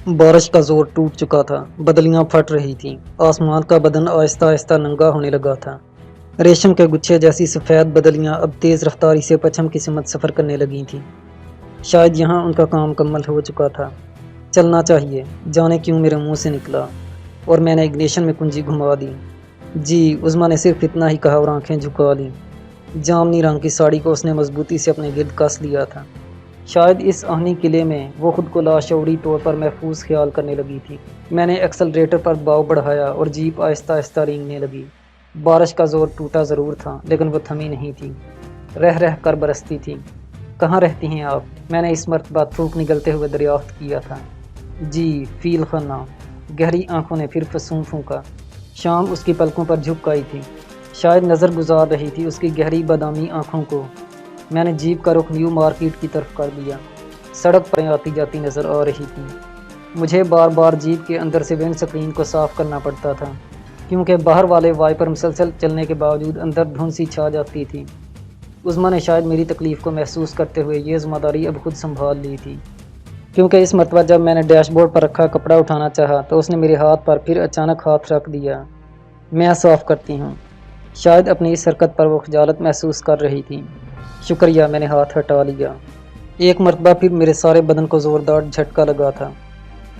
بارش کا زور ٹوٹ چکا تھا، بدلیاں پھٹ رہی تھیں، آسمان کا بدن آہستہ آہستہ ننگا ہونے لگا تھا۔ ریشم کے گچھے جیسی سفید بدلیاں اب تیز رفتاری سے پچھم کی سمت سفر کرنے لگی تھیں۔ شاید یہاں ان کا کام مکمل ہو چکا تھا۔ چلنا چاہیے، جانے کیوں میرے منہ سے نکلا، اور میں نے اگنیشن میں کنجی گھما دی۔ جی، عظمیٰ نے صرف اتنا ہی کہا اور آنکھیں جھکا لیں۔ جامنی رنگ کی ساڑی کو اس نے مضبوطی سے اپنے گرد کس لیا تھا۔ شاید اس آہنی قلعے میں وہ خود کو لاشعوری طور پر محفوظ خیال کرنے لگی تھی۔ میں نے ایکسلریٹر پر دباؤ بڑھایا اور جیپ آہستہ آہستہ رینگنے لگی۔ بارش کا زور ٹوٹا ضرور تھا، لیکن وہ تھمی نہیں تھی، رہ رہ کر برستی تھی۔ کہاں رہتی ہیں آپ؟ میں نے اس مرتبہ تھوک نگلتے ہوئے دریافت کیا تھا۔ جی، فیل خانہ۔ گہری آنکھوں نے پھر فسوں پھونکا۔ شام اس کی پلکوں پر جھک آئی تھی، شاید نظر گزار رہی تھی اس کی گہری بادامی آنکھوں کو۔ میں نے جیپ کا رخ نیو مارکیٹ کی طرف کر دیا۔ سڑک پر آتی جاتی نظر آ رہی تھی۔ مجھے بار بار جیپ کے اندر سے ونڈ سکرین کو صاف کرنا پڑتا تھا، کیونکہ باہر والے وائپر مسلسل چلنے کے باوجود اندر دھند سی چھا جاتی تھی۔ عظمیٰ نے شاید میری تکلیف کو محسوس کرتے ہوئے یہ ذمہ داری اب خود سنبھال لی تھی، کیونکہ اس مرتبہ جب میں نے ڈیش بورڈ پر رکھا کپڑا اٹھانا چاہا تو اس نے میرے ہاتھ پر پھر اچانک ہاتھ رکھ دیا۔ میں صاف کرتی ہوں۔ شاید اپنی اس حرکت پر وہ خجالت محسوس کر رہی تھی۔ شکریہ، میں نے ہاتھ ہٹا لیا۔ ایک مرتبہ پھر میرے سارے بدن کو زوردار جھٹکا لگا تھا۔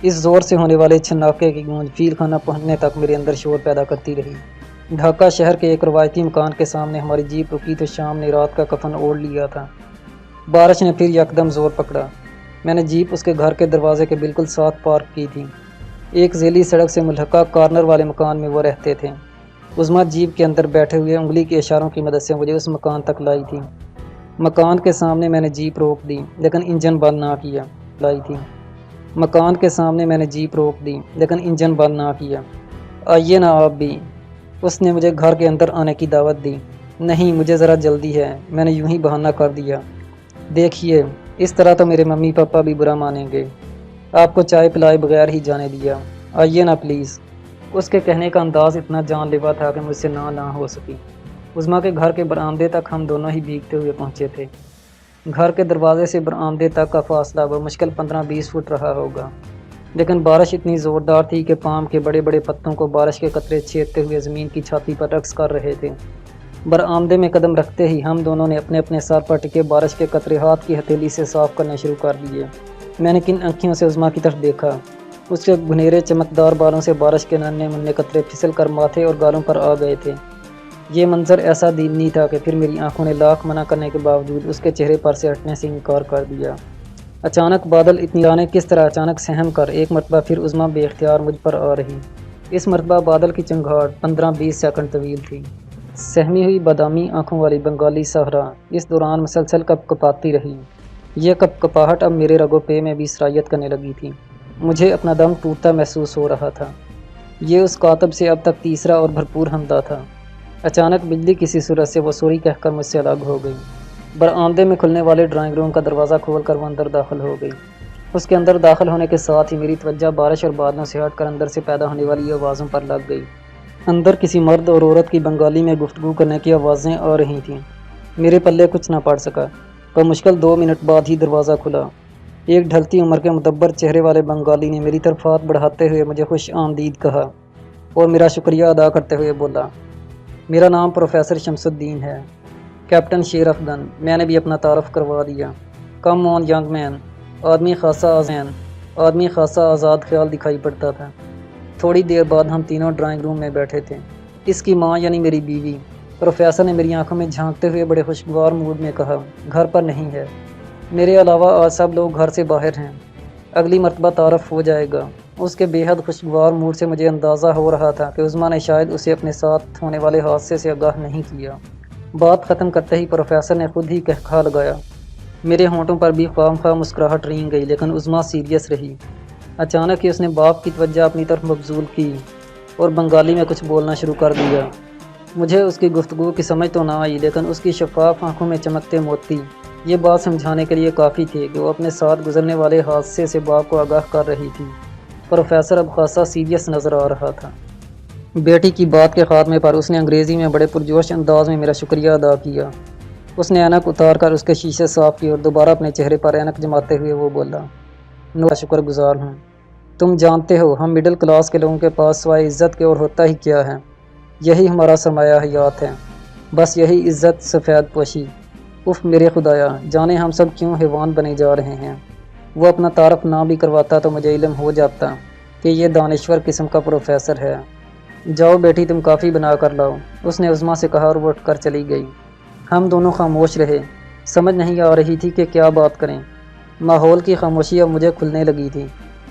اس زور سے ہونے والے چھناکے کی گونج فیل خانہ پہنچنے تک میرے اندر شور پیدا کرتی رہی۔ ڈھاکہ شہر کے ایک روایتی مکان کے سامنے ہماری جیپ رکی تو شام نے رات کا کفن اوڑھ لیا تھا۔ بارش نے پھر یکدم زور پکڑا۔ میں نے جیپ اس کے گھر کے دروازے کے بالکل ساتھ پارک کی تھی۔ ایک ذیلی سڑک سے ملحقہ کارنر والے مکان میں وہ رہتے تھے۔ عظمیٰ جیپ کے اندر بیٹھے ہوئے انگلی کے اشاروں کی مدد سے مجھے اس مکان تک لائی تھی۔ مکان کے سامنے میں نے جیپ روک دی، لیکن انجن بند نہ کیا۔ مکان کے سامنے میں نے جیپ روک دی، لیکن انجن بند نہ کیا۔ آئیے نا آپ بھی، اس نے مجھے گھر کے اندر آنے کی دعوت دی۔ نہیں، مجھے ذرا جلدی ہے، میں نے یوں ہی بہانہ کر دیا۔ دیکھیے، اس طرح تو میرے ممی پاپا بھی برا مانیں گے۔ آپ کو چائے پلائے بغیر ہی جانے دیا۔ آئیے نا پلیز۔ اس کے کہنے کا انداز اتنا جان لیوا تھا کہ مجھ سے نہ ہو سکی۔ عظمیٰ کے گھر کے برآمدے تک ہم دونوں ہی بھیگتے ہوئے پہنچے تھے۔ گھر کے دروازے سے برآمدے تک کا فاصلہ بمشکل 15-20 فٹ رہا ہوگا، لیکن بارش اتنی زوردار تھی کہ پام کے بڑے بڑے پتوں کو بارش کے قطرے چھیدتے ہوئے زمین کی چھاتی پر رقص کر رہے تھے۔ برآمدے میں قدم رکھتے ہی ہم دونوں نے اپنے اپنے سر پر ٹکے بارش کے قطرے ہاتھ کی ہتھیلی سے صاف کرنے شروع کر دیے۔ میں نے کن آنکھوں سے عظمیٰ کی طرف دیکھا۔ اس کے گھنیرے چمکدار بالوں سے بارش کے ننھے منھے قطرے پھسل کر ماتھے اور گالوں پر آ گئے تھے۔ یہ منظر ایسا دیدنی تھا کہ پھر میری آنکھوں نے لاکھ منع کرنے کے باوجود اس کے چہرے پر سے ہٹنے سے انکار کر دیا۔ اچانک بادل اتنی جانے کس طرح اچانک سہم کر ایک مرتبہ پھر عظمیٰ بے اختیار مجھ پر آ رہی۔ اس مرتبہ بادل کی چنگھاڑ 15-20 سیکنڈ طویل تھی۔ سہمی ہوئی بادامی آنکھوں والی بنگالی صحرا اس دوران مسلسل کپکپاتی رہی۔ یہ کپکپاہٹ اب میرے رگ و پے میں بھی سرایت کرنے لگی تھی۔ مجھے اپنا دم ٹوٹتا محسوس ہو رہا تھا۔ یہ اس کاتب سے اب تک تیسرا اور بھرپور حملہ تھا۔ اچانک بجلی کسی صورت سے وہ سوری کہہ کر مجھ سے الگ ہو گئی۔ برآمدے میں کھلنے والے ڈرائنگ روم کا دروازہ کھول کر وہ اندر داخل ہو گئی۔ اس کے اندر داخل ہونے کے ساتھ ہی میری توجہ بارش اور بادلوں سے ہٹ کر اندر سے پیدا ہونے والی آوازوں پر لگ گئی۔ اندر کسی مرد اور عورت کی بنگالی میں گفتگو کرنے کی آوازیں آ رہی تھیں۔ میرے پلے کچھ نہ پڑ سکا۔ بمشکل 2 منٹ بعد ہی دروازہ کھلا۔ ایک ڈھلتی عمر کے مدبر چہرے والے بنگالی نے میری طرف ہاتھ بڑھاتے ہوئے مجھے خوش آمدید کہا اور میرا شکریہ ادا کرتے ہوئے بولا، میرا نام پروفیسر شمس الدین ہے، کیپٹن شیرف گن۔ میں نے بھی اپنا تعارف کروا دیا۔ کم آن ینگ مین۔ آدمی خاصا آزاد خیال دکھائی پڑتا تھا۔ تھوڑی دیر بعد ہم تینوں ڈرائنگ روم میں بیٹھے تھے۔ اس کی ماں یعنی میری بیوی، پروفیسر نے میری آنکھوں میں جھانکتے ہوئے بڑے خوشگوار موڈ میں کہا، گھر پر نہیں ہے۔ میرے علاوہ آج سب لوگ گھر سے باہر ہیں۔ اگلی مرتبہ تعارف ہو جائے گا۔ اس کے بے حد خوشگوار موڈ سے مجھے اندازہ ہو رہا تھا کہ عظمیٰ نے شاید اسے اپنے ساتھ ہونے والے حادثے سے آگاہ نہیں کیا۔ بات ختم کرتے ہی پروفیسر نے خود ہی کہا لگایا۔ میرے ہونٹوں پر بھی خواہ مخواہ مسکراہٹ رینگ گئی، لیکن عظمیٰ سیریس رہی۔ اچانک ہی اس نے باپ کی توجہ اپنی طرف مبذول کی اور بنگالی میں کچھ بولنا شروع کر دیا۔ مجھے اس کی گفتگو کی سمجھ تو نہ آئی، لیکن اس کی شفاف آنکھوں میں چمکتے موتی یہ بات سمجھانے کے لیے کافی تھے کہ وہ اپنے ساتھ گزرنے والے حادثے سے باپ کو آگاہ کر رہی تھی۔ پروفیسر اب خاصا سیریس نظر آ رہا تھا۔ بیٹی کی بات کے خاتمے پر اس نے انگریزی میں بڑے پرجوش انداز میں میرا شکریہ ادا کیا۔ اس نے اینک اتار کر اس کے شیشے صاف کیے اور دوبارہ اپنے چہرے پر اینک جماتے ہوئے وہ بولا، شکر گزار ہوں۔ تم جانتے ہو ہم مڈل کلاس کے لوگوں کے پاس سوائے عزت کے اور ہوتا ہی کیا ہے؟ یہی ہمارا سرمایہ حیات ہے، بس یہی عزت سفید پوشی۔ اف میرے خدایا، جانے ہم سب کیوں حیوان بنے جا رہے ہیں۔ وہ اپنا تعارف نہ بھی کرواتا تو مجھے علم ہو جاتا کہ یہ دانشور قسم کا پروفیسر ہے۔ جاؤ بیٹی تم کافی بنا کر لاؤ، اس نے عظمیٰ سے کہا اور وہ اٹھ کر چلی گئی۔ ہم دونوں خاموش رہے، سمجھ نہیں آ رہی تھی کہ کیا بات کریں۔ ماحول کی خاموشی اب مجھے کھلنے لگی تھی۔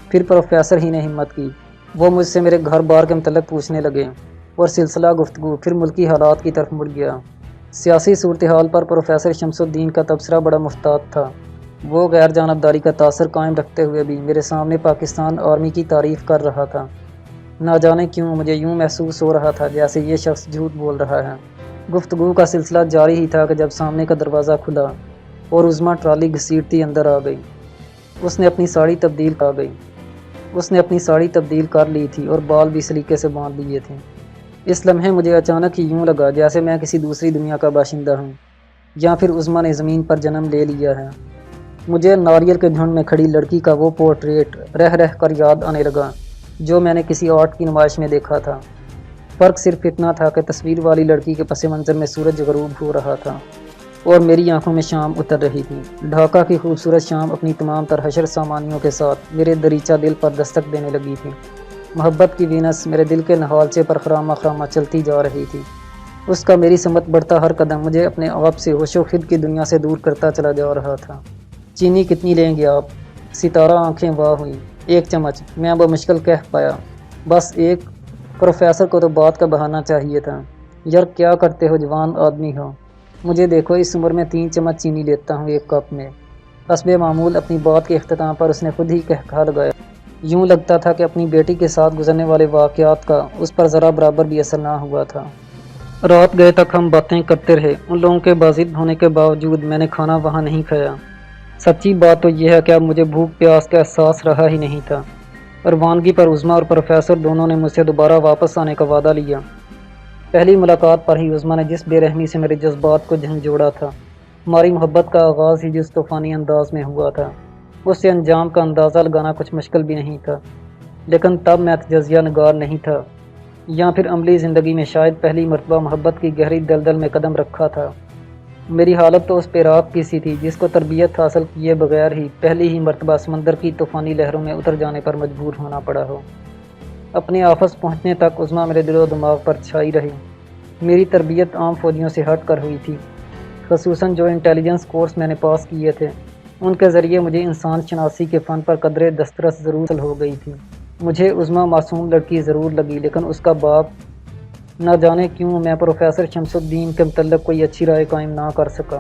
پھر پروفیسر ہی نے ہمت کی، وہ مجھ سے میرے گھر بار کے متعلق پوچھنے لگے اور سلسلہ گفتگو پھر ملکی حالات کی طرف مڑ گیا۔ سیاسی صورتحال پر پروفیسر شمس الدین کا تبصرہ بڑا محتاط تھا۔ وہ غیر جانبداری کا تاثر قائم رکھتے ہوئے بھی میرے سامنے پاکستان آرمی کی تعریف کر رہا تھا۔ نہ جانے کیوں مجھے یوں محسوس ہو رہا تھا جیسے یہ شخص جھوٹ بول رہا ہے۔ گفتگو کا سلسلہ جاری ہی تھا کہ جب سامنے کا دروازہ کھلا اور عظمیٰ ٹرالی گھسیٹتی اندر آ گئی۔ اس نے اپنی ساڑی تبدیل کر لی تھی اور بال بھی سلیقے سے باندھ لیے تھے۔ اس لمحے مجھے اچانک ہی یوں لگا جیسے میں کسی دوسری دنیا کا باشندہ ہوں، یا پھر عظمیٰ نے زمین پر جنم لے لیا ہے۔ مجھے ناریل کے جھنڈ میں کھڑی لڑکی کا وہ پورٹریٹ رہ رہ کر یاد آنے لگا جو میں نے کسی آرٹ کی نمائش میں دیکھا تھا۔ فرق صرف اتنا تھا کہ تصویر والی لڑکی کے پس منظر میں سورج غروب ہو رہا تھا اور میری آنکھوں میں شام اتر رہی تھی۔ ڈھاکہ کی خوبصورت شام اپنی تمام تر حشر سامانیوں کے ساتھ میرے دریچہ دل پر دستک دینے لگی تھی۔ محبت کی وینس میرے دل کے نہالچے پر خرامہ خرامہ چلتی جا رہی تھی۔ اس کا میری سمت بڑھتا ہر قدم مجھے اپنے آپ سے ہوش و خد کی دنیا سے دور کرتا چلا جا رہا تھا۔ چینی کتنی لیں گے آپ؟ ستارہ آنکھیں واہ ہوئیں۔ ایک چمچ، میں بمشکل کہہ پایا۔ بس ایک؟ پروفیسر کو تو بات کا بہانہ چاہیے تھا۔ یار کیا کرتے ہو جوان آدمی ہو، مجھے دیکھو اس عمر میں 3 چمچ چینی لیتا ہوں ایک کپ میں۔ حسب معمول اپنی بات کے اختتام پر اس نے خود ہی کہا لگایا۔ یوں لگتا تھا کہ اپنی بیٹی کے ساتھ گزرنے والے واقعات کا اس پر ذرا برابر بھی اثر نہ ہوا تھا۔ رات گئے تک ہم باتیں کرتے رہے۔ ان لوگوں کے باضد ہونے کے باوجود میں نے کھانا وہاں نہیں کھایا۔ سچی بات تو یہ ہے کہ اب مجھے بھوک پیاس کا احساس رہا ہی نہیں تھا۔ روانگی پر عظمیٰ اور پروفیسر دونوں نے مجھ سے دوبارہ واپس آنے کا وعدہ لیا۔ پہلی ملاقات پر ہی عظمیٰ نے جس بے رحمی سے میرے جذبات کو جھنجھوڑا تھا، ہماری محبت کا آغاز ہی جس طوفانی انداز میں ہوا تھا، اس سے انجام کا اندازہ لگانا کچھ مشکل بھی نہیں تھا۔ لیکن تب میں تجزیہ نگار نہیں تھا، یا پھر عملی زندگی میں شاید پہلی مرتبہ محبت کی گہری دلدل میں قدم رکھا تھا۔ میری حالت تو اس پیراک کی سی تھی جس کو تربیت حاصل کیے بغیر ہی پہلی ہی مرتبہ سمندر کی طوفانی لہروں میں اتر جانے پر مجبور ہونا پڑا ہو۔ اپنے آفس پہنچنے تک عظمیٰ میرے دل و دماغ پر چھائی رہی۔ میری تربیت عام فوجیوں سے ہٹ کر ہوئی تھی، خصوصاً جو انٹیلیجنس کورس میں نے پاس کیے تھے۔ ان کے ذریعے مجھے انسان شناسی کے فن پر قدرے دسترس ضرور حاصل ہو گئی تھی۔ مجھے عظمیٰ معصوم لڑکی ضرور لگی، لیکن اس کا باپ نہ جانے کیوں میں پروفیسر شمس الدین کے متعلق کوئی اچھی رائے قائم نہ کر سکا۔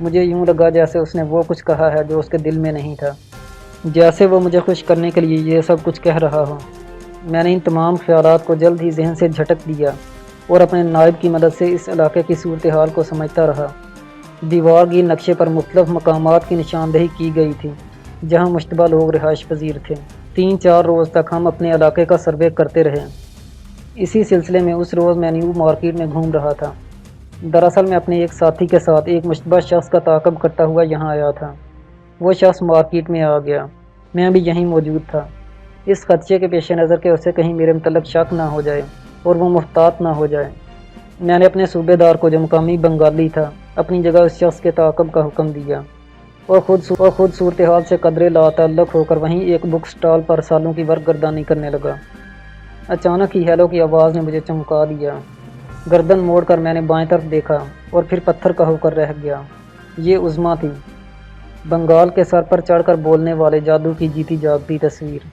مجھے یوں لگا جیسے اس نے وہ کچھ کہا ہے جو اس کے دل میں نہیں تھا، جیسے وہ مجھے خوش کرنے کے لیے یہ سب کچھ کہہ رہا ہو۔ میں نے ان تمام خیالات کو جلد ہی ذہن سے جھٹک دیا اور اپنے نائب کی مدد سے اس علاقے کی صورتحال کو سمجھتا رہا۔ دیوار کی نقشے پر مختلف مقامات کی نشاندہی کی گئی تھی جہاں مشتبہ لوگ رہائش پذیر تھے۔ 3-4 روز تک ہم اپنے علاقے کا سروے کرتے رہے۔ اسی سلسلے میں اس روز میں نیو مارکیٹ میں گھوم رہا تھا۔ دراصل میں اپنے ایک ساتھی کے ساتھ ایک مشتبہ شخص کا تعاقب کرتا ہوا یہاں آیا تھا۔ وہ شخص مارکیٹ میں آ گیا، میں بھی یہیں موجود تھا، اس خدشے کے پیش نظر کہ اسے کہیں میرے متعلق شک نہ ہو جائے اور وہ محتاط نہ ہو جائے۔ میں نے اپنے صوبے دار کو جو مقامی بنگالی تھا اپنی جگہ اس شخص کے تعاقب کا حکم دیا اور خود صورتحال سے قدرے لا تعلق ہو کر وہیں ایک بک سٹال پر سالوں کی ورق گردانی کرنے لگا۔ اچانک ہی ہیلو کی آواز نے مجھے چمکا دیا۔ گردن موڑ کر میں نے بائیں طرف دیکھا اور پھر پتھر کا ہو کر رہ گیا۔ یہ عظمیٰ تھی، بنگال کے سر پر چڑھ کر بولنے والے جادو کی جیتی جاگتی تصویر۔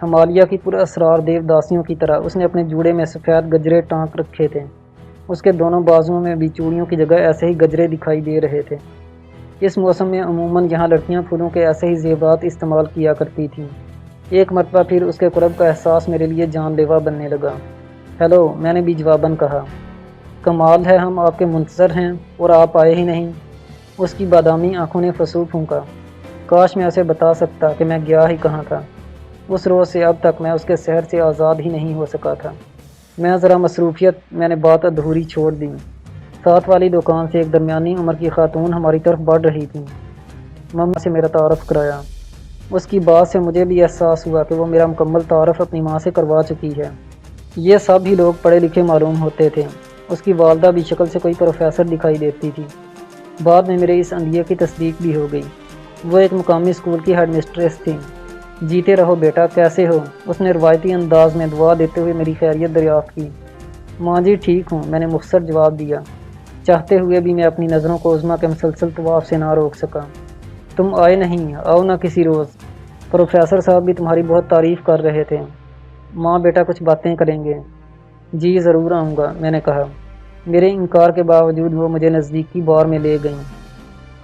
ہمالیہ کی پر اسرار دیوداسیوں کی طرح اس نے اپنے جوڑے میں سفید گجرے ٹانک رکھے تھے۔ اس کے دونوں بازوؤں میں بھی چوڑیوں کی جگہ ایسے ہی گجرے دکھائی دے رہے تھے۔ اس موسم میں عموماً یہاں لڑکیاں پھولوں کے ایسے ہی زیورات استعمال کیا کرتی تھیں۔ ایک مرتبہ پھر اس کے قرب کا احساس میرے لیے جان لیوا بننے لگا۔ ہیلو، میں نے بھی جواباً کہا۔ کمال ہے، ہم آپ کے منتظر ہیں اور آپ آئے ہی نہیں۔ اس کی بادامی آنکھوں نے فسو پھونکا۔ کاش میں اسے بتا سکتا کہ میں گیا ہی کہاں تھا۔ اس روز سے اب تک میں اس کے سحر سے آزاد ہی نہیں ہو سکا تھا۔ میں ذرا مصروفیت میں نے بات ادھوری چھوڑ دی۔ ساتھ والی دکان سے ایک درمیانی عمر کی خاتون ہماری طرف بڑھ رہی تھیں۔ مما سے میرا تعارف کرایا۔ اس کی بات سے مجھے بھی احساس ہوا کہ وہ میرا مکمل تعارف اپنی ماں سے کروا چکی ہے۔ یہ سب ہی لوگ پڑھے لکھے معلوم ہوتے تھے۔ اس کی والدہ بھی شکل سے کوئی پروفیسر دکھائی دیتی تھی۔ بعد میں میرے اس اندیے کی تصدیق بھی ہو گئی۔ وہ ایک مقامی اسکول کی ہیڈ مسٹریس تھی۔ جیتے رہو بیٹا، کیسے ہو؟ اس نے روایتی انداز میں دعا دیتے ہوئے میری خیریت دریافت کی۔ ماں جی ٹھیک ہوں، میں نے مختصر جواب دیا، چاہتے ہوئے بھی میں اپنی نظروں کو عظمیٰ کے مسلسل طواف سے نہ روک سکا۔ تم آئے نہیں، آؤ نہ کسی روز، پروفیسر صاحب بھی تمہاری بہت تعریف کر رہے تھے۔ ماں بیٹا کچھ باتیں کریں گے؟ جی ضرور آؤں گا، میں نے کہا۔ میرے انکار کے باوجود وہ مجھے نزدیکی بار میں لے گئیں۔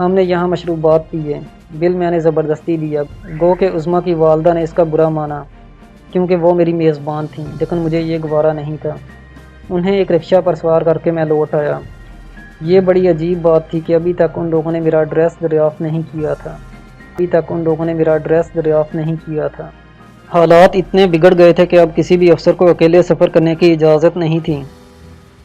ہم نے یہاں مشروبات پیے۔ بل میں نے زبردستی دیا، گو کہ عظمیٰ کی والدہ نے اس کا برا مانا کیونکہ وہ میری میزبان تھیں، لیکن مجھے یہ گوارا نہیں تھا۔ انہیں ایک رکشہ پر سوار کر کے میں لوٹ آیا۔ یہ بڑی عجیب بات تھی کہ ابھی تک ان لوگوں نے میرا ایڈریس دریافت نہیں کیا تھا۔ حالات اتنے بگڑ گئے تھے کہ اب کسی بھی افسر کو اکیلے سفر کرنے کی اجازت نہیں تھی۔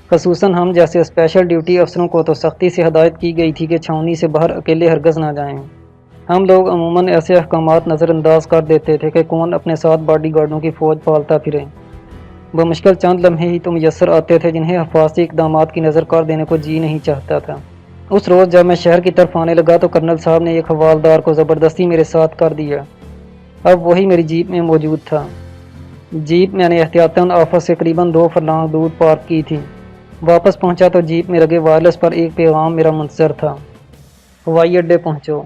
خصوصاً ہم جیسے اسپیشل ڈیوٹی افسروں کو تو سختی سے ہدایت کی گئی تھی کہ چھاؤنی سے باہر اکیلے ہرگز نہ جائیں۔ ہم لوگ عموماً ایسے احکامات نظر انداز کر دیتے تھے کہ کون اپنے ساتھ باڈی گارڈوں کی فوج پالتا پھرے۔ بمشکل چند لمحے ہی تو میسر آتے تھے جنہیں حفاظتی اقدامات کی نظر کر دینے کو جی نہیں چاہتا تھا۔ اس روز جب میں شہر کی طرف آنے لگا تو کرنل صاحب نے ایک حوالدار کو زبردستی میرے ساتھ کر دیا۔ اب وہی میری جیپ میں موجود تھا۔ جیپ میں نے احتیاطاً آفس سے قریباً 2 فرلانگ دور پارک کی تھی۔ واپس پہنچا تو جیپ میں لگے وائرلیس پر ایک پیغام میرا منتظر تھا: ہوائی اڈے پہنچو۔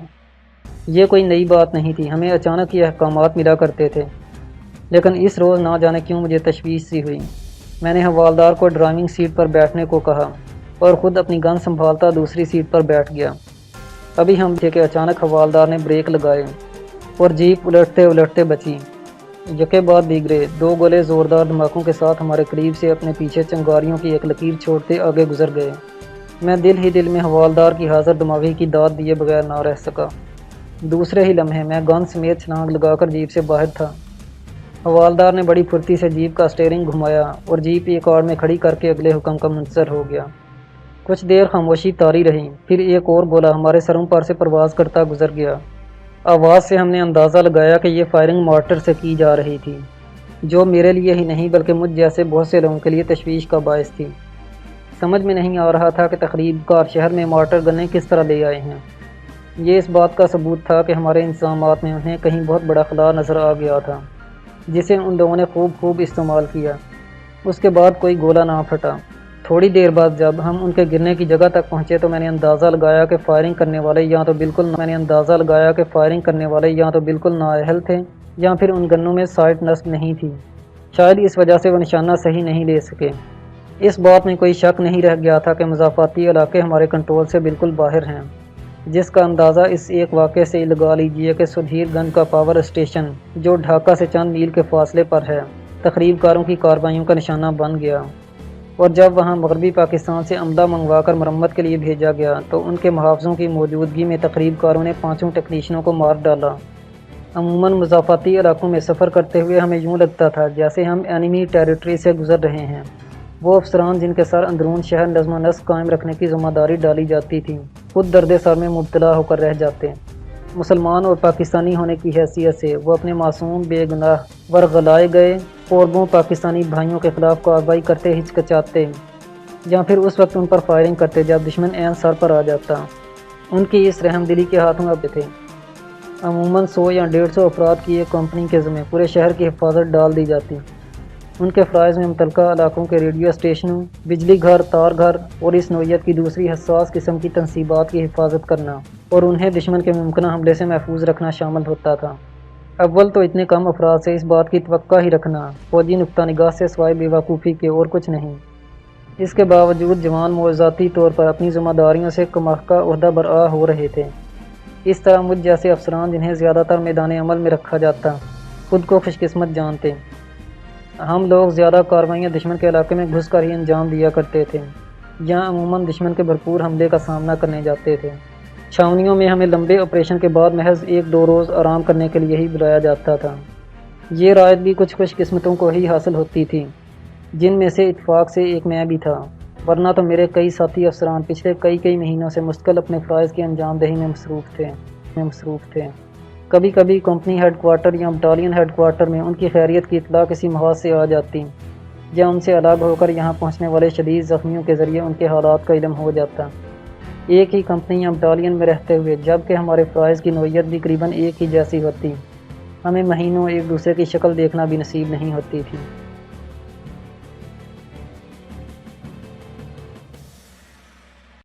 یہ کوئی نئی بات نہیں تھی، ہمیں اچانک یہ احکامات ملا کرتے تھے، لیکن اس روز نہ جانے کیوں مجھے تشویش سی ہوئی۔ میں نے حوالدار کو ڈرائیونگ سیٹ پر بیٹھنے کو کہا اور خود اپنی گن سنبھالتا دوسری سیٹ پر بیٹھ گیا۔ ابھی ہم تھے کہ اچانک حوالدار نے بریک لگائے اور جیپ الٹتے الٹتے بچی۔ یکے بعد دیگرے 2 گولے زوردار دھماکوں کے ساتھ ہمارے قریب سے اپنے پیچھے چنگاریوں کی ایک لکیر چھوڑتے آگے گزر گئے۔ میں دل ہی دل میں حوالدار کی حاضر دماغی کی داد دیے بغیر نہ رہ سکا۔ دوسرے ہی لمحے میں گن سمیت چھلانگ لگا کر جیپ سے باہر تھا۔ حوالدار نے بڑی پھرتی سے جیپ کا اسٹیئرنگ گھمایا اور جیپ ایک آڑ میں کھڑی کر کے اگلے حکم کا منتظر ہو گیا۔ کچھ دیر خاموشی طاری رہی، پھر ایک اور گولا ہمارے سروں پر سے پرواز کرتا گزر گیا۔ آواز سے ہم نے اندازہ لگایا کہ یہ فائرنگ مارٹر سے کی جا رہی تھی، جو میرے لیے ہی نہیں بلکہ مجھ جیسے بہت سے لوگوں کے لیے تشویش کا باعث تھی۔ سمجھ میں نہیں آ رہا تھا کہ تقریب کار شہر میں مارٹر گنیں کس طرح لے آئے ہیں۔ یہ اس بات کا ثبوت تھا کہ ہمارے انتظامات میں انہیں کہیں بہت بڑا خلا نظر آ گیا تھا، جسے ان لوگوں نے خوب استعمال کیا۔ اس کے بعد کوئی گولا نہ پھٹا۔ تھوڑی دیر بعد جب ہم ان کے گرنے کی جگہ تک پہنچے تو میں نے اندازہ لگایا کہ فائرنگ کرنے والے یا تو بالکل نااہل تھے یا پھر ان گنوں میں سائٹ نصب نہیں تھی۔ شاید اس وجہ سے وہ نشانہ صحیح نہیں لے سکے۔ اس بات میں کوئی شک نہیں رہ گیا تھا کہ مضافاتی علاقے ہمارے کنٹرول سے بالکل باہر ہیں، جس کا اندازہ اس ایک واقعے سے لگا لیجئے کہ سدھیر گنج کا پاور اسٹیشن جو ڈھاکہ سے چند میل کے فاصلے پر ہے، تخریب کاروں کی کارروائیوں کا نشانہ بن گیا۔ اور جب وہاں مغربی پاکستان سے عملہ منگوا کر مرمت کے لیے بھیجا گیا تو ان کے محافظوں کی موجودگی میں تخریب کاروں نے 5 ٹیکنیشینوں کو مار ڈالا۔ عموماً مضافاتی علاقوں میں سفر کرتے ہوئے ہمیں یوں لگتا تھا جیسے ہم اینیمی ٹیریٹری سے گزر رہے ہیں۔ وہ افسران جن کے سر اندرون شہر نظم و نسق قائم رکھنے کی ذمہ داری ڈالی جاتی تھی، خود درد سر میں مبتلا ہو کر رہ جاتے۔ مسلمان اور پاکستانی ہونے کی حیثیت سے وہ اپنے معصوم بے گناہ ورغلائے گئے قوربوں پاکستانی بھائیوں کے خلاف کارروائی کرتے ہچکچاتے یا پھر اس وقت ان پر فائرنگ کرتے جب دشمن عین سر پر آ جاتا۔ ان کی اس رحم دلی کے ہاتھوں اب تھے۔ عموماً 100 یا 150 افراد کی ایک کمپنی کے ذمہ پورے شہر کی حفاظت ڈال دی جاتی۔ ان کے فرائض میں متعلقہ علاقوں کے ریڈیو اسٹیشنوں، بجلی گھر، تار گھر اور اس نوعیت کی دوسری حساس قسم کی تنصیبات کی حفاظت کرنا اور انہیں دشمن کے ممکنہ حملے سے محفوظ رکھنا شامل ہوتا تھا۔ اول تو اتنے کم افراد سے اس بات کی توقع ہی رکھنا فوجی نقطہ نگاہ سے سوائے بیوقوفی کے اور کچھ نہیں۔ اس کے باوجود جوان معززاتی طور پر اپنی ذمہ داریوں سے کماحقہ عہدہ برآ ہو رہے تھے۔ اس طرح مجھ جیسے افسران جنہیں زیادہ تر میدان عمل میں رکھا جاتا خود کو خوش قسمت جانتے۔ ہم لوگ زیادہ کارروائیاں دشمن کے علاقے میں گھس کر ہی انجام دیا کرتے تھے یا عموماً دشمن کے بھرپور حملے کا سامنا کرنے جاتے تھے۔ چھاونیوں میں ہمیں لمبے آپریشن کے بعد محض 1-2 روز آرام کرنے کے لیے ہی بلایا جاتا تھا۔ یہ رعایت بھی کچھ خوش قسمتوں کو ہی حاصل ہوتی تھی، جن میں سے اتفاق سے ایک میں بھی تھا، ورنہ تو میرے کئی ساتھی افسران پچھلے کئی مہینوں سے مستقل اپنے فرائض کی انجام دہی میں مصروف تھے۔ کبھی کبھی کمپنی ہیڈ کوارٹر یا بٹالین ہیڈ کوارٹر میں ان کی خیریت کی اطلاع کسی محاذ سے آ جاتی یا ان سے الگ ہو کر یہاں پہنچنے والے شدید زخمیوں کے ذریعے ان کے حالات کا علم ہو جاتا، ایک ہی کمپنی یا بٹالین میں رہتے ہوئے، جبکہ ہمارے فرائض کی نوعیت بھی قریباً ایک ہی جیسی ہوتی، ہمیں مہینوں ایک دوسرے کی شکل دیکھنا بھی نصیب نہیں ہوتی تھی۔